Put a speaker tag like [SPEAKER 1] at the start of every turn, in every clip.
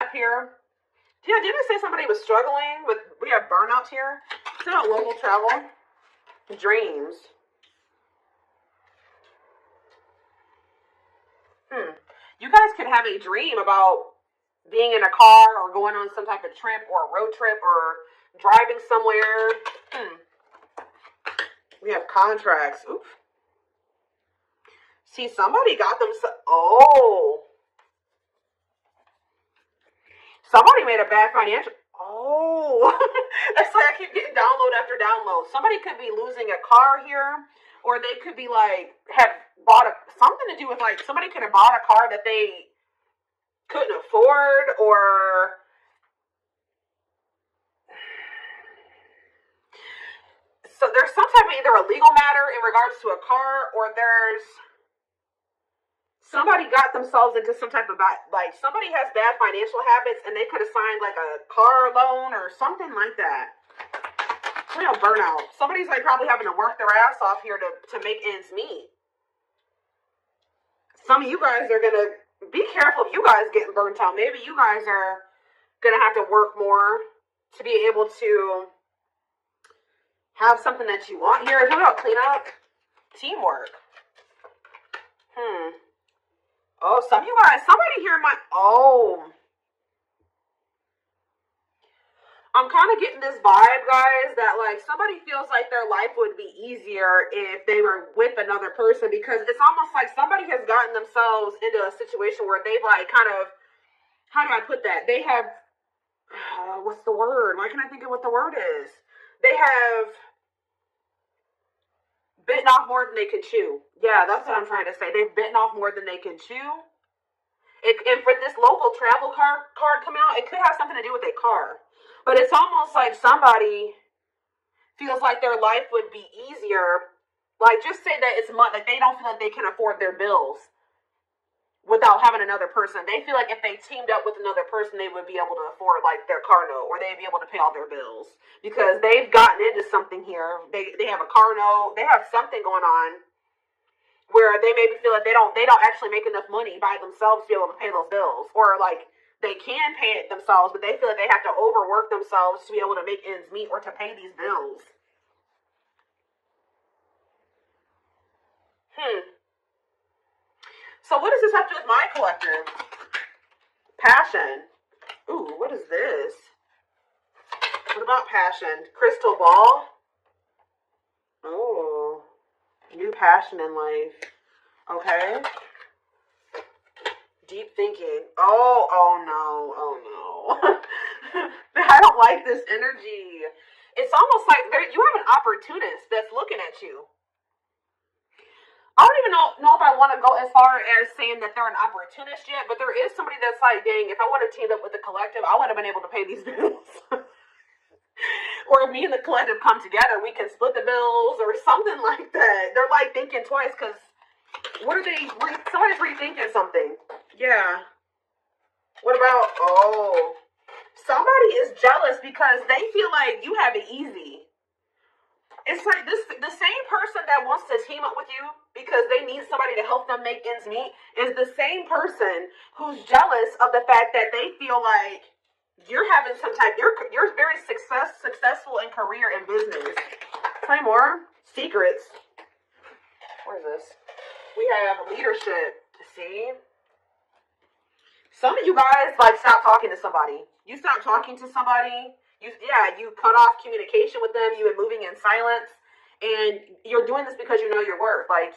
[SPEAKER 1] up here. Yeah, didn't it say somebody was struggling with, we have burnout here? It's about local travel. Dreams. You guys could have a dream about being in a car or going on some type of trip or a road trip or driving somewhere. We have contracts. Oof. See, somebody got them. Somebody made a bad financial. That's like I keep getting download after download. Somebody could be losing a car here, or they could be like have bought something to do with like somebody could have bought a car that they couldn't afford, or so there's some type of either a legal matter in regards to a car, or there's somebody got themselves into some type of like somebody has bad financial habits and they could have signed like a car loan or something like that. Real burnout. Somebody's like probably having to work their ass off here to make ends meet. Some of you guys are gonna be careful if you guys getting burnt out. Maybe you guys are gonna have to work more to be able to have something that you want here. How about clean up? Teamwork. Oh, some of you guys, somebody here might, I'm kind of getting this vibe, guys, that like somebody feels like their life would be easier if they were with another person, because it's almost like somebody has gotten themselves into a situation where they've like kind of, how do I put that? They have, what's the word? Why can't I think of what the word is? They have bitten off more than they can chew. Yeah, that's what I'm trying to say. They've bitten off more than they can chew. And for this local travel card come out, it could have something to do with a car. But it's almost like somebody feels like their life would be easier. Like, just say that it's money, like they don't feel like they can afford their bills without having another person. They feel like if they teamed up with another person, they would be able to afford like their car note, or they'd be able to pay all their bills because they've gotten into something here. They have a car note. They have something going on where they maybe feel like they don't actually make enough money by themselves to be able to pay those bills, or like they can pay it themselves, but they feel like they have to overwork themselves to be able to make ends meet or to pay these bills. So what does this have to do with my collective? Passion. Ooh, what is this? What about passion? Crystal ball. Oh, new passion in life. Okay. Deep thinking. Oh no. I don't like this energy. It's almost like you have an opportunist that's looking at you. I don't even know if I want to go as far as saying that they're an opportunist yet, but there is somebody that's like, dang, if I would have teamed up with the collective, I would have been able to pay these bills. Or if me and the collective come together, we can split the bills or something like that. They're like thinking twice because somebody's rethinking something. Yeah. What about, somebody is jealous because they feel like you have it easy. It's like the same person that wants to team up with you because they need somebody to help them make ends meet is the same person who's jealous of the fact that they feel like you're having some type, you're very successful in career and business. Play more. Secrets. What is this? We have leadership. See? Some of you guys like stop talking to somebody. You stop talking to somebody. You cut off communication with them. You've been moving in silence, and you're doing this because you know your worth. And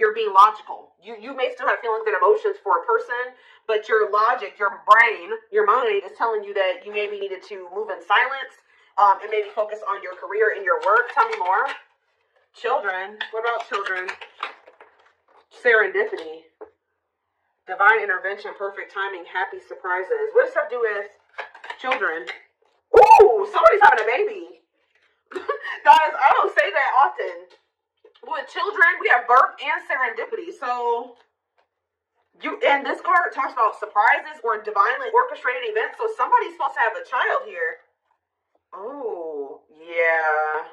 [SPEAKER 1] you're being logical. You may still have feelings and emotions for a person, but your logic, your brain, your mind is telling you that you maybe needed to move in silence, and maybe focus on your career and your work. Tell me more. Children. What about children? Serendipity. Divine intervention, perfect timing, happy surprises. What does that do with children? Ooh, somebody's having a baby. Guys, I don't say that often. With children, we have birth and serendipity. So, and this card talks about surprises or divinely orchestrated events. So somebody's supposed to have a child here. Oh, yeah.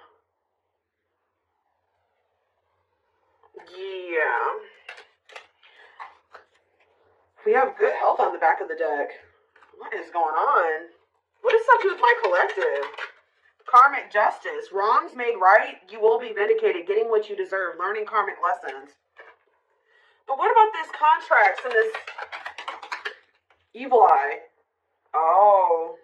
[SPEAKER 1] Yeah. We have good health on the back of the deck. What is going on? What is up with my collective? Karmic justice. Wrongs made right. You will be vindicated. Getting what you deserve. Learning karmic lessons. But what about this contracts and this evil eye? Oh.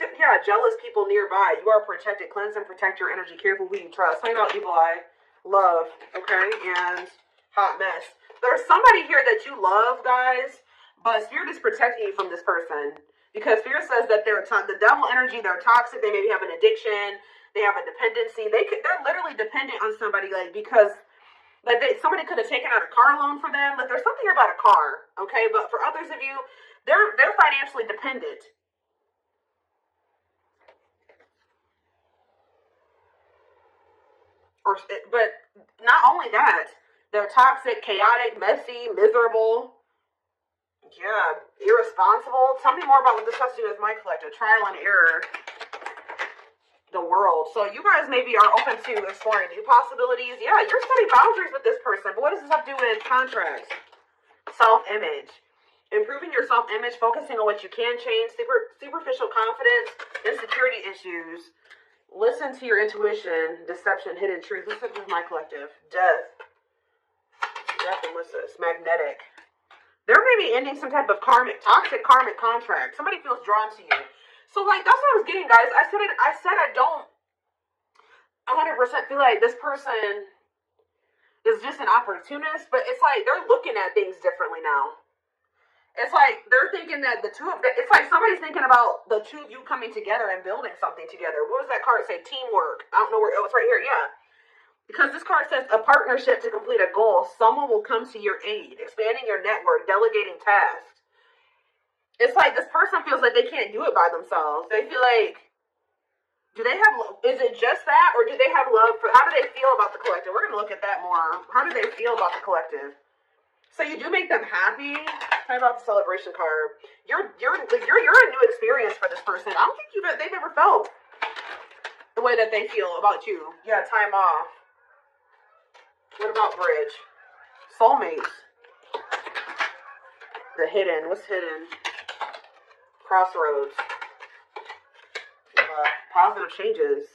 [SPEAKER 1] Yeah, jealous people nearby. You are protected. Cleanse and protect your energy. Careful who you trust. Talking about evil eye. Love. Okay? And hot mess. There's somebody here that you love, guys. But Spirit is protecting you from this person. Because Spirit says that they're the devil energy, they're toxic, they maybe have an addiction, they have a dependency. They're literally dependent on somebody, like, because like somebody could have taken out a car loan for them. Like, there's something here about a car, okay? But for others of you, they're financially dependent. But not only that, they're toxic, chaotic, messy, miserable. Yeah, irresponsible. Tell me more about what this has to do with my collective. Trial and error. The world. So you guys maybe are open to exploring new possibilities. Yeah, you're setting boundaries with this person. But what does this have to do with contracts? Self-image. Improving your self-image, focusing on what you can change, superficial confidence, insecurity issues. Listen to your intuition, deception, hidden truth. This is my collective. Death. Death and what's this? Magnetic. They're maybe ending some type of toxic karmic contract. Somebody feels drawn to you. So, like, that's what I was getting, guys. I said I don't 100% feel like this person is just an opportunist, but it's like they're looking at things differently now. It's like they're thinking that it's like somebody's thinking about the two of you coming together and building something together. What does that card say? Teamwork. I don't know where, it's right here, yeah. Because this card says a partnership to complete a goal. Someone will come to your aid, expanding your network, delegating tasks. It's like this person feels like they can't do it by themselves. They feel like, is it just that, or do they have love for, how do they feel about the collective? We're going to look at that more. How do they feel about the collective? So you do make them happy. Talk about the celebration card. You're a new experience for this person. I don't think they've ever felt the way that they feel about you. Yeah, time off. What about bridge? Soulmates. The hidden. What's hidden? Crossroads. Positive changes.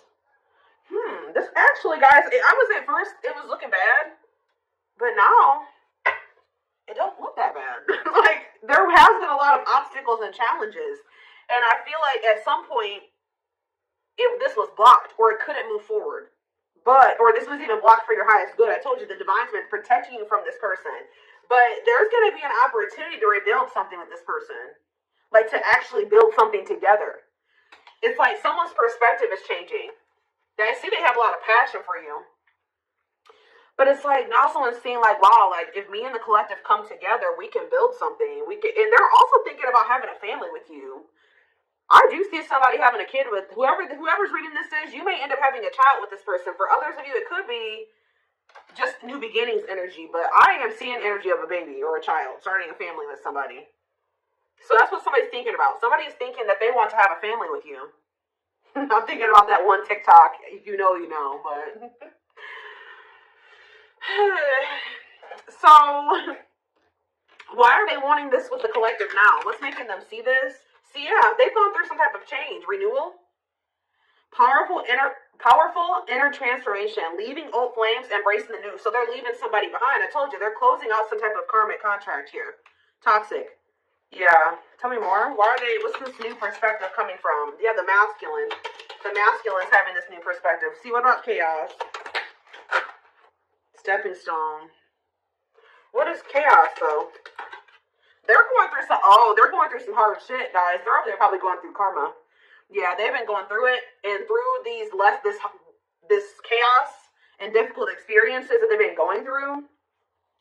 [SPEAKER 1] This actually, guys, I was at first, it was looking bad. But now, it don't look that bad. Like, there has been a lot of obstacles and challenges. And I feel like at some point, this was blocked, or it couldn't move forward. Or this was even blocked for your highest good. I told you the divine's been protecting you from this person. But there's going to be an opportunity to rebuild something with this person. Like, to actually build something together. It's like someone's perspective is changing. I see they have a lot of passion for you. But it's like, now someone's seeing like, wow, like, if me and the collective come together, we can build something. And they're also thinking about having a family with you. I do see somebody having a kid with whoever's reading this is. You may end up having a child with this person. For others of you, it could be just new beginnings energy. But I am seeing energy of a baby or a child starting a family with somebody. So that's what somebody's thinking about. Somebody's thinking that they want to have a family with you. I'm thinking about that one TikTok. If you know, you know. But so why are they wanting this with the collective now? What's making them see this? See, yeah, they've gone through some type of change, renewal, powerful inner transformation, leaving old flames, embracing the new. So they're leaving somebody behind. I told you, they're closing out some type of karmic contract here. Toxic. Yeah. Tell me more. Why are they, what's this new perspective coming from? Yeah, the masculine. The masculine's having this new perspective. See, what about chaos? Stepping stone. What is chaos, though? They're going through some hard shit, guys. They're up there probably going through karma. Yeah, they've been going through it, and through this chaos and difficult experiences that they've been going through.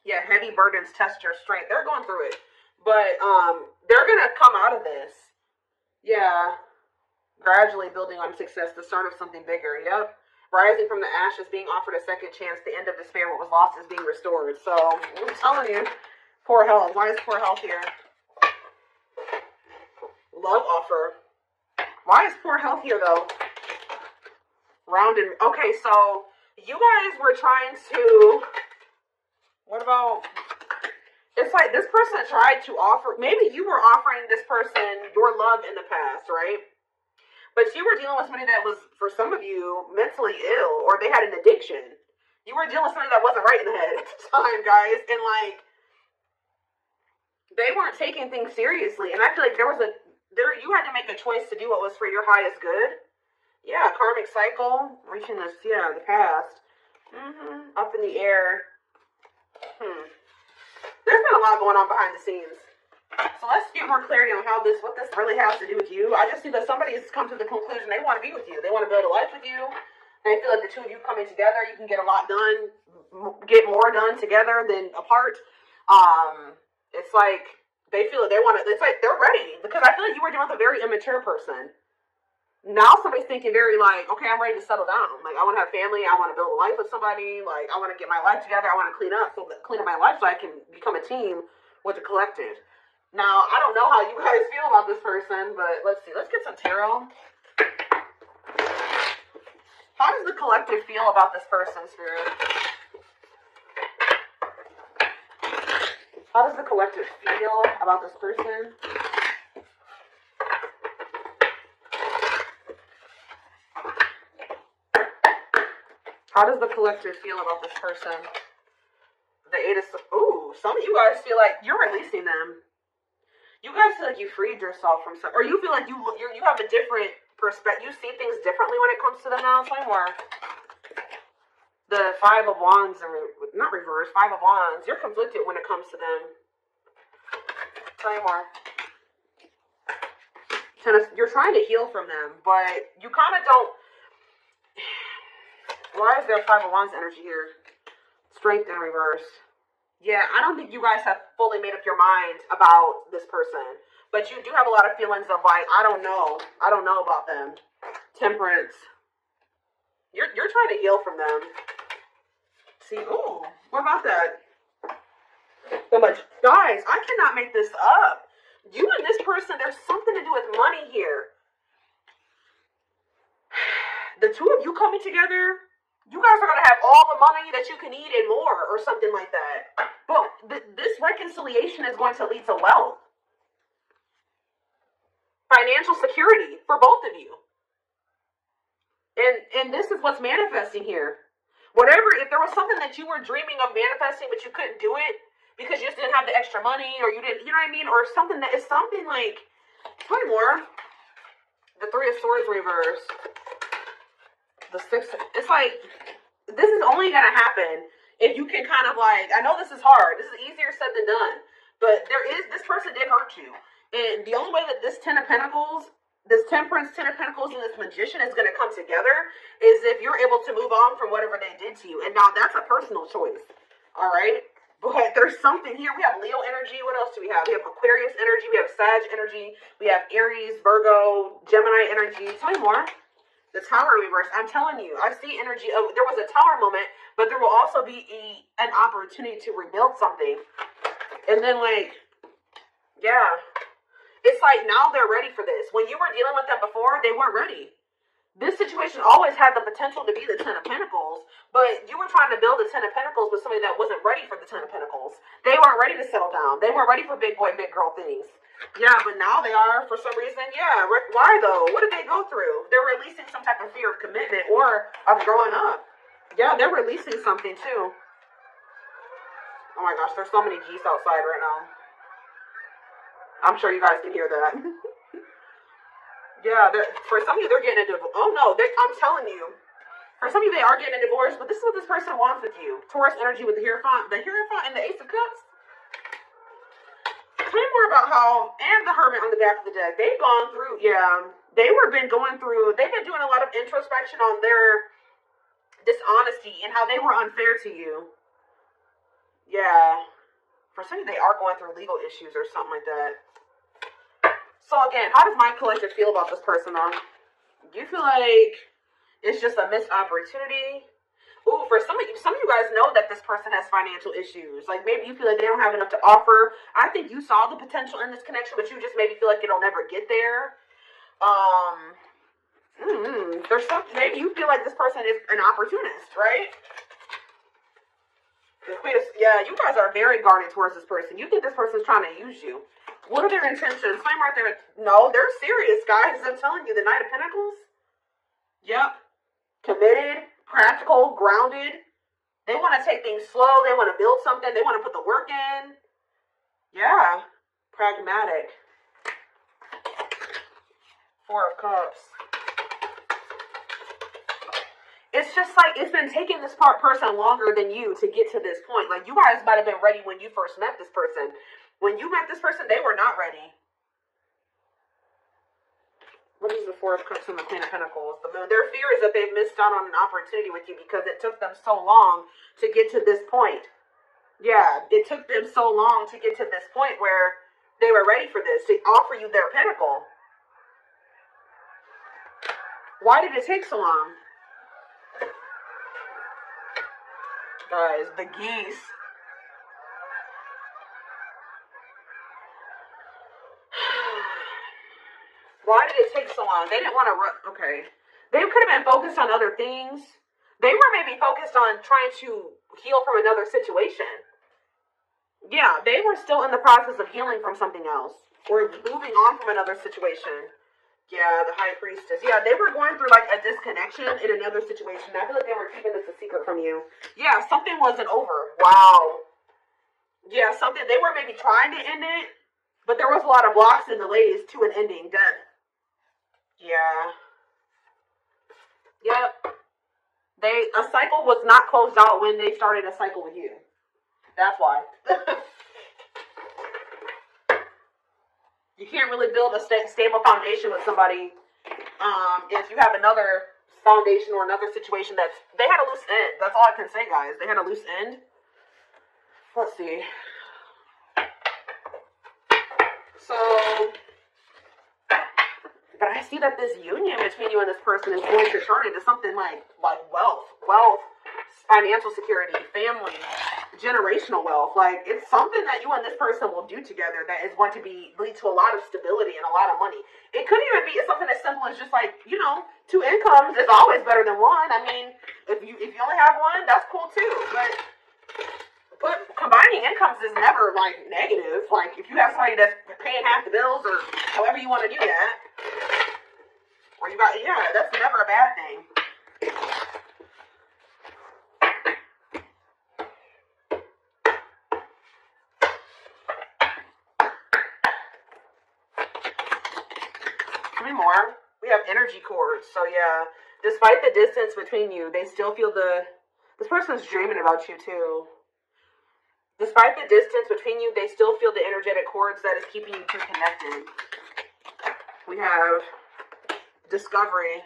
[SPEAKER 1] Yeah, heavy burdens test your strength. They're going through it, but they're gonna come out of this. Yeah, gradually building on success, the start of something bigger. Yep, rising from the ashes, being offered a second chance. The end of despair, what was lost is being restored. So I'm telling you. Poor health. Why is poor health here? Love offer. Why is poor health here, though? Rounded. Okay, so you guys were trying to... What about... It's like this person tried to offer, maybe you were offering this person your love in the past, right? But you were dealing with somebody that was, for some of you, mentally ill, or they had an addiction. You were dealing with somebody that wasn't right in the head at the time, guys. And like, they weren't taking things seriously. And I feel like you had to make a choice to do what was for your highest good. Yeah, karmic cycle, reaching this, yeah, the past. Up in the air. There's been a lot going on behind the scenes. So let's get more clarity on what this really has to do with you. I just see that somebody has come to the conclusion they want to be with you. They want to build a life with you. They feel like the two of you coming together, you can get a lot done, get more done together than apart. It's like they feel like they want to. It's like they're ready, because I feel like you were dealing with a very immature person. Now somebody's thinking very like, okay, I'm ready to settle down. Like, I want to have family. I want to build a life with somebody. Like, I want to get my life together. I want to clean up my life so I can become a team with the collective. Now, I don't know how you guys feel about this person, but let's see. Let's get some tarot. How does the collective feel about this person, Spirit? How does the collective feel about this person? How does the collective feel about this person? The Eight of... Ooh, some of you guys feel like you're releasing them. You guys feel like you freed yourself from some... Or you feel like you have a different perspective. You see things differently when it comes to them now. Tell me more. The Five of Wands, not reverse, Five of Wands. You're conflicted when it comes to them. Tell me more. You're trying to heal from them, but you kind of don't... Why is there Five of Wands energy here? Strength in reverse. Yeah, I don't think you guys have fully made up your mind about this person. But you do have a lot of feelings of like, I don't know. I don't know about them. Temperance. You're trying to heal from them. See, ooh, what about that? So much. Guys, I cannot make this up. You and this person, there's something to do with money here. The two of you coming together, you guys are going to have all the money that you can eat and more, or something like that. But this reconciliation is going to lead to wealth. Financial security for both of you. And this is what's manifesting here. Whatever, if there was something that you were dreaming of manifesting, but you couldn't do it because you just didn't have the extra money, or you didn't, you know what I mean? Or something that is something like, tell me more. The Three of Swords reverse. The Six, it's like, this is only going to happen if you can kind of like, I know this is hard. This is easier said than done. But this person did hurt you. And the only way that this Ten of Pentacles, this Temperance, Ten of Pentacles, and this Magician is going to come together is if you're able to move on from whatever they did to you. And now that's a personal choice. All right? But there's something here. We have Leo energy. What else do we have? We have Aquarius energy. We have Sag energy. We have Aries, Virgo, Gemini energy. Tell me more. The Tower reverse. I'm telling you, I see energy of, there was a Tower moment, but there will also be an opportunity to rebuild something. And then like, yeah. It's like now they're ready for this. When you were dealing with them before, they weren't ready. This situation always had the potential to be the Ten of Pentacles, but you were trying to build the Ten of Pentacles with somebody that wasn't ready for the Ten of Pentacles. They weren't ready to settle down. They weren't ready for big boy, big girl things. Yeah, but now they are for some reason. Yeah, why though? What did they go through? They're releasing some type of fear of commitment or of growing up. Yeah, they're releasing something too. Oh my gosh, there's so many geese outside right now. I'm sure you guys can hear that. Yeah, for some of you, they're getting a divorce. Oh no, I'm telling you. For some of you, they are getting a divorce, but this is what this person wants with you. Taurus energy with the Hierophant and the Ace of Cups. Tell me more about how, and the Hermit on the back of the deck. They've gone through, yeah. They've been doing a lot of introspection on their dishonesty and how they were unfair to you. Yeah. For some of you, they are going through legal issues or something like that. So again, how does my collective feel about this person though? Do you feel like it's just a missed opportunity? Ooh, for some of you guys know that this person has financial issues. Like maybe you feel like they don't have enough to offer. I think you saw the potential in this connection, but you just maybe feel like it'll never get there. There's something, maybe you feel like this person is an opportunist, right? The Queen of, yeah, you guys are very guarded towards this person. You think this person's trying to use you. What are their intentions? Flame right there. No, they're serious, guys. I'm telling you, the Knight of Pentacles. Yep. Committed, practical, grounded. They want to take things slow. They want to build something. They want to put the work in. Yeah. Pragmatic. Four of Cups. It's just like, it's been taking this person longer than you to get to this point. Like, you guys might have been ready when you first met this person. When you met this person, they were not ready. What is the Four of Cups and the Queen of Pentacles? The Moon. Their fear is that they've missed out on an opportunity with you because it took them so long to get to this point. Yeah, it took them so long to get to this point where they were ready for this, to offer you their pinnacle. Why did it take so long? Guys, the geese. Why did it take so long? They didn't want to run. Okay. They could have been focused on other things. They were maybe focused on trying to heal from another situation. Yeah, they were still in the process of healing from something else. Or moving on from another situation. Yeah, the High Priestess. Yeah, they were going through like a disconnection in another situation. I feel like they were keeping this a secret from you. Yeah, something wasn't over. Wow. Yeah, something. They were maybe trying to end it. But there was a lot of blocks and delays to an ending. Death. Yeah. Yep. A cycle was not closed out when they started a cycle with you. That's why. You can't really build a stable foundation with somebody if you have another foundation or another situation they had a loose end. That's all I can say, guys. They had a loose end. Let's see. So, but I see that this union between you and this person is going to turn into something like wealth, financial security, family, generational wealth. Like, it's something that you and this person will do together that is going to lead to a lot of stability and a lot of money. It could even be something as simple as just like, two incomes is always better than one. I mean, if you only have one, that's cool too. But combining incomes is never like negative. Like, if you have somebody that's paying half the bills or however you want to do that, or that's never a bad thing. Three more. We have energy cords. So yeah, despite the distance between you, they still feel this person's dreaming about you too. Despite the distance between you, they still feel the energetic cords that is keeping you two connected. We have discovery.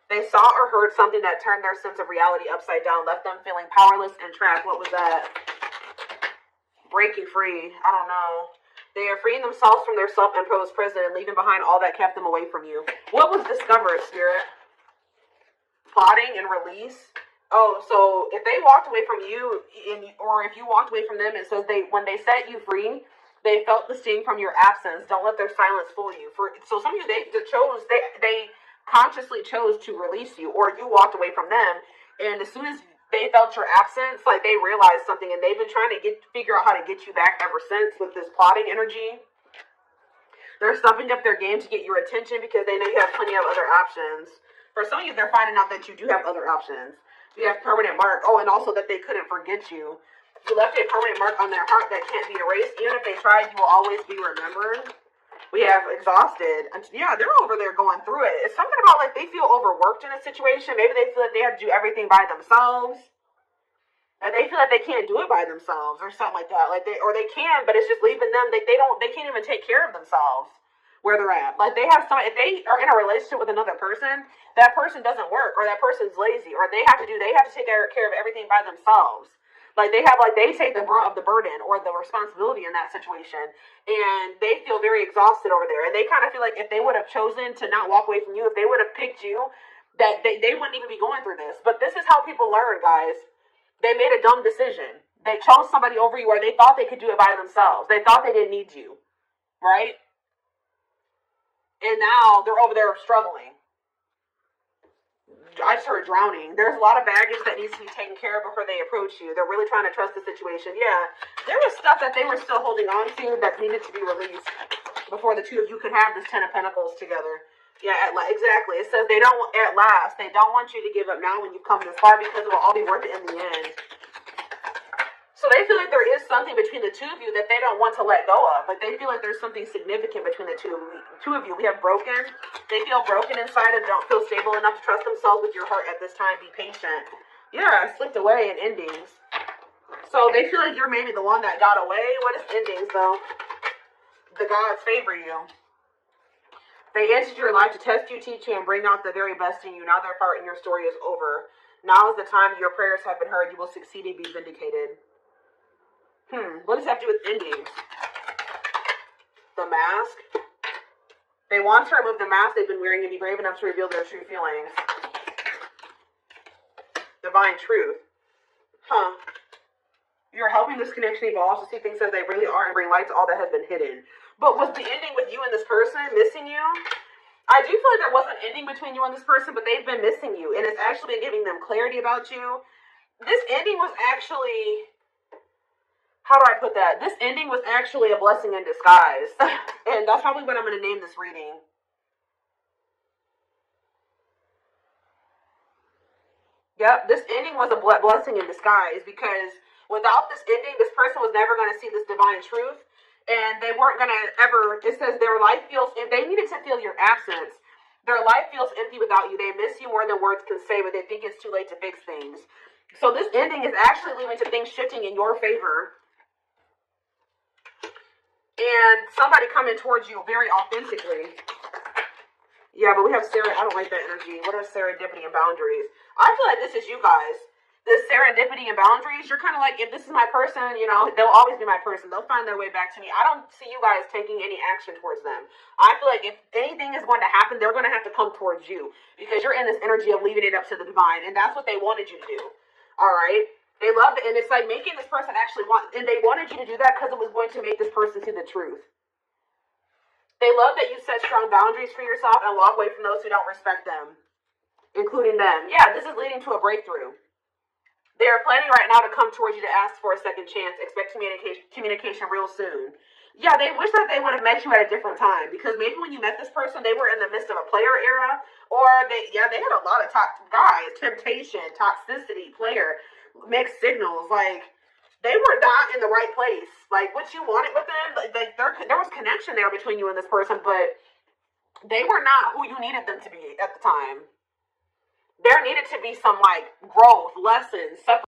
[SPEAKER 1] They saw or heard something that turned their sense of reality upside down, left them feeling powerless and trapped. What was that? Breaking free. I don't know. They are freeing themselves from their self-imposed prison and leaving behind all that kept them away from you. What was discovered, Spirit? Plotting and release. Oh, so if they walked away from you, or if you walked away from them, it says when they set you free, they felt the sting from your absence. Don't let their silence fool you. So some of you, they consciously chose to release you, or you walked away from them, and as soon as they felt your absence, like they realized something, and they've been trying to figure out how to get you back ever since with this plotting energy. They're stepping up their game to get your attention because they know you have plenty of other options. For some of you, they're finding out that you do have other options. You have permanent mark. Oh, and also that they couldn't forget you. You left a permanent mark on their heart that can't be erased. Even if they tried, you will always be remembered. We have exhausted. And yeah, they're over there going through it. It's something about like they feel overworked in a situation. Maybe they feel like they have to do everything by themselves. And they feel like they can't do it by themselves or something like that. Like they can, but it's just leaving them. They can't even take care of themselves where they're at. Like they have if they are in a relationship with another person, that person doesn't work, or that person's lazy, or they have to take care of everything by themselves. Like they take the brunt of the burden or the responsibility in that situation, and they feel very exhausted over there. And they kind of feel like if they would have chosen to not walk away from you, if they would have picked you, that they wouldn't even be going through this. But this is how people learn, guys. They made a dumb decision. They chose somebody over you, or they thought they could do it by themselves. They thought they didn't need you, right? And now they're over there struggling. I just heard drowning. There's a lot of baggage that needs to be taken care of before they approach you. They're really trying to trust the situation. Yeah, there was stuff that they were still holding on to that needed to be released before the two of you could have this 10 of Pentacles together. Yeah, exactly. It says they don't, at last, they don't want you to give up now when you've come this far because it will all be worth it in the end. So they feel like there is something between the two of you that they don't want to let go of. Like they feel like there's something significant between the two of you. We have broken. They feel broken inside and don't feel stable enough to trust themselves with your heart at this time. Be patient. Yeah, slipped away in endings. So they feel like you're maybe the one that got away. What is endings though? The gods favor you. They entered your life to test you, teach you, and bring out the very best in you. Now their part in your story is over. Now is the time your prayers have been heard. You will succeed and be vindicated. What does that have to do with endings? The mask. They want to remove the mask they've been wearing and be brave enough to reveal their true feelings. Divine truth. You're helping this connection evolve to see things as they really are and bring light to all that has been hidden. But was the ending with you and this person missing you? I do feel like there was an ending between you and this person, but they've been missing you. And it's actually been giving them clarity about you. This ending was actually... How do I put that? This ending was actually a blessing in disguise. And that's probably what I'm going to name this reading. Yep, this ending was a blessing in disguise because without this ending, this person was never going to see this divine truth. And they weren't going to ever, it says their life feels, if they needed to feel your absence, their life feels empty without you. They miss you more than words can say, but they think it's too late to fix things. So this ending is actually leading to things shifting in your favor. And somebody coming towards you very authentically. Yeah, but we have I don't like that energy. What are serendipity and boundaries? I feel like this is you guys. This serendipity and boundaries, you're kind of like, if this is my person, you know, they'll always be my person. They'll find their way back to me. I don't see you guys taking any action towards them. I feel like if anything is going to happen, they're going to have to come towards you because you're in this energy of leaving it up to the divine. And that's what they wanted you to do. All right? They loved it. And it's like making this person actually and they wanted you to do that because it was going to make this person see the truth. They love that you set strong boundaries for yourself and walk away from those who don't respect them, including them. Yeah, this is leading to a breakthrough. They are planning right now to come towards you to ask for a second chance. Expect communication real soon. Yeah, they wish that they would have met you at a different time because maybe when you met this person, they were in the midst of a player era, or they had a lot of temptation, toxicity, player, mixed signals. Like they were not in the right place. Like what you wanted with them, like there was connection there between you and this person, but they were not who you needed them to be at the time. There needed to be some like growth, lessons, separation.